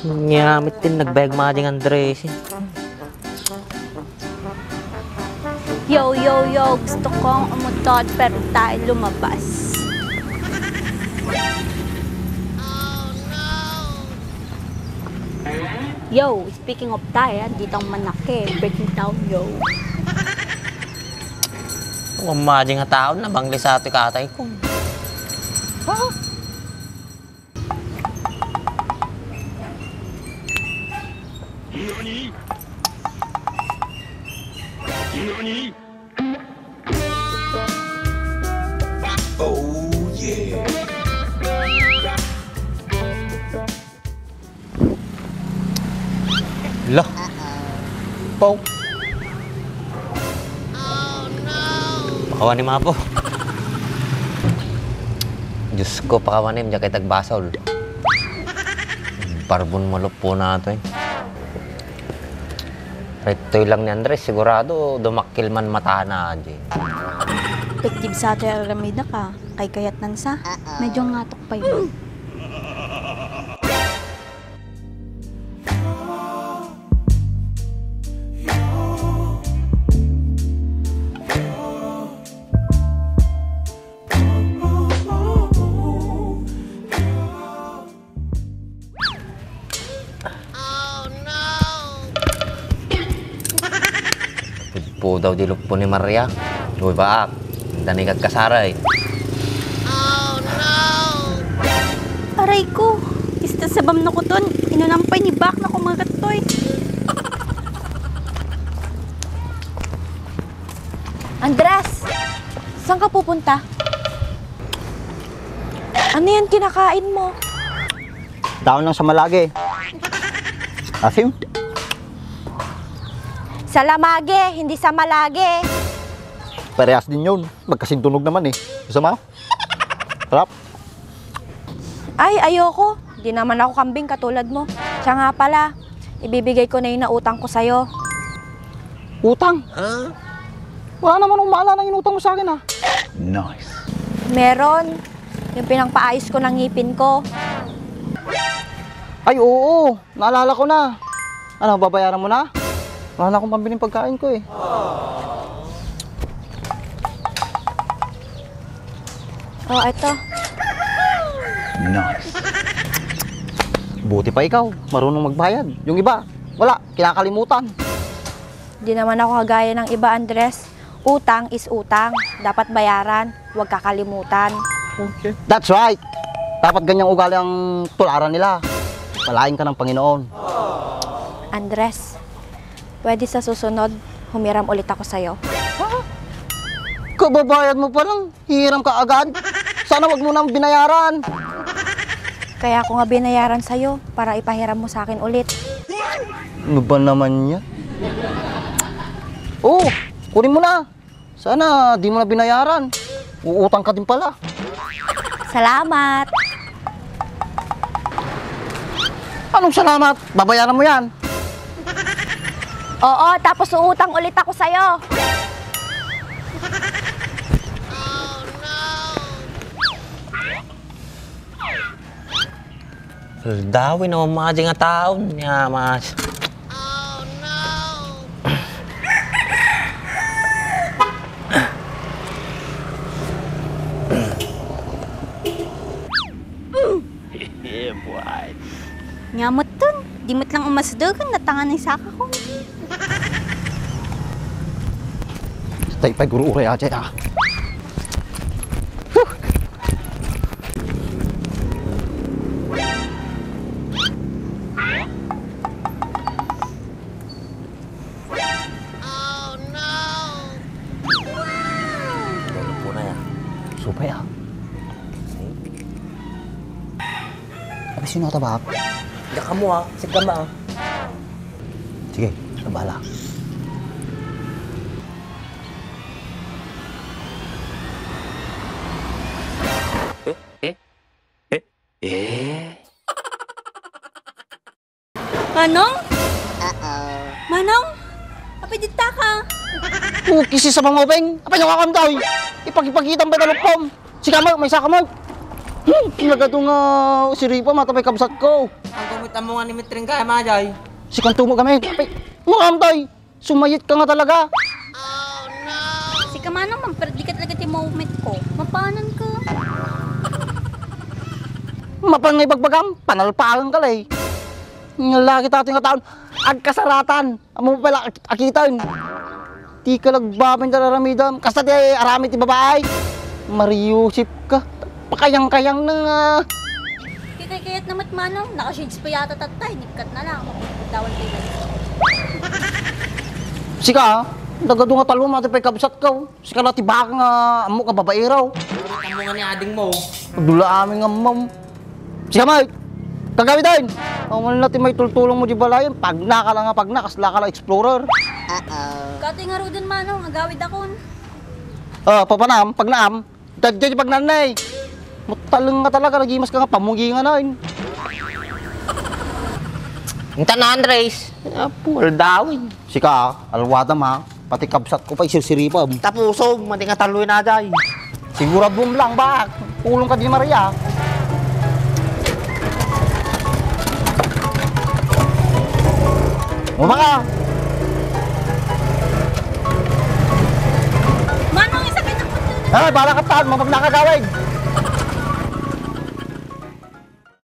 Nyamit din, nagbayag mading Andres. Yo, yo, yo. Gusto kong umutot pero tayo lumabas. Yo, speaking of tayo, dito ang manake. Breaking down, yo. Kung mading nga tao na bangli sa ito katay ko. Oh. Nani? Nani? Oh yeah. Lah. Pau. Oh no. Pakawan ni Mapo. Diyos ko, pakawan ni Mja kay tagbasol. Barbon malup po na ito eh. Retoy lang ni Andres, sigurado dumakil man mata na dyan. Pektib sa ito yung alamida ka. Kay kayat nansa. Medyo ngatok pa yun. Po daw dilok po ni Maria. Uy ba, dani kagkasaray. Oh no. Aray ko. Ista sabam na ko ton. Inunampay ni Bak na kumagat toy. Andres! Saan ka pupunta? Ano yan kinakain mo? Daon lang sa malagi. Asim? Sa lamage, hindi sa malage. Parehas din yun. Magkasintunog naman eh. Gusto mo? Sarap. Ay, ayoko. Di naman ako kambing katulad mo. Siya nga pala, ibibigay ko na yung nautang ko sa'yo. Utang? Wala naman akong maalala ng inutang mo sa akin, ha? Nice. Meron. Yung pinangpaayos ko ng ngipin ko. Ay, oo. Naalala ko na. Ano, babayaran mo na? Wala na akong pambiling pagkain ko eh. Oh, eto. Nice. Buti pa ikaw, marunong magbayad. Yung iba, wala, kinakalimutan. Di naman ako kagaya ng iba, Andres. Utang is utang. Dapat bayaran, huwag kakalimutan. Okay. That's right. Dapat ganyang ugali ang tularan nila. Palain ka ng Panginoon. Andres, pwede sa susunod, humiram ulit ako sa'yo. Kababayad mo pa lang, hihiram ka agad. Sana wag mo nang binayaran. Kaya ako nga binayaran sa'yo para ipahiram mo sa akin ulit. Ano ba naman yan? Oo, kunin mo na. Sana di mo na binayaran. Uutang ka din pala. Salamat! Anong salamat? Babayaran mo yan. Oo, tapos uutang ulit ako sa'yo. Dawi na mamading nga tao niya, mas. Oh no. Yeah, boy. Nyamot ton. Di mo't lang umasdagan. Natangan ng saka ko. Tay pa guru uray aja ya. Oh no. Dolo po na yan. Supaya. Apa sino tabak? Hindi ka mo ha. Sige ka ma. Sige, sabala. Manong? Manong? Apidita ka. Kisi sa mga obeng. Apa nyo kakamdaw? Ipagipagitang ba talupom? Sige mo, may saka mo. Nagado nga si Ripa matapay kabsat ko. Ang gumitan mo nga ni Mitring kaya majay. Si Kantumo kami. Apay, makamtay. Sumayit ka nga talaga. Oh no! Si Kamanang man, pero di ka talaga ti moment ko. Mapanan ka. Mapangay bagbagam, panalpakan ka lay. Ng laki tating kataon, agkasaratan. Amo pala akitan. Di ka lagbabang dararamidam. Kasta di arami ti babae. Mariusip ka. Pakayang-kayang na Kikay-kayat namat manong, naka-shades pa yata tatay, nipkat na lang. Dawal kayo lang. Sika, nagado nga talo matapay kabsat ka. Sika na tibaka nga amo ka babae raw. Gumitan mo nga ni ading mo. Pagdula aming amam. Sika Mike, kagawitin. Ang natin may tultulong mo di balayan. Pagna ka lang nga pagna, kasla ka lang explorer. Kati nga rodin manong, agawid akon. Papanam, pagnaam. Dagdya di pagnanay. Mutalang nga talaga, nagimas ka nga, pamugi nga na yun. Inta na Andres. Apo, aldawin. Sika, alwada ma, pati kabsat ko pa isisiripam. Tapusog, mati nga taloy na jay. Sigura boom lang ba? Pulong ka di Maria. Mama ka. Manong, isa ka na po dun. Ay, bala ka tahan, mapag nakagawig.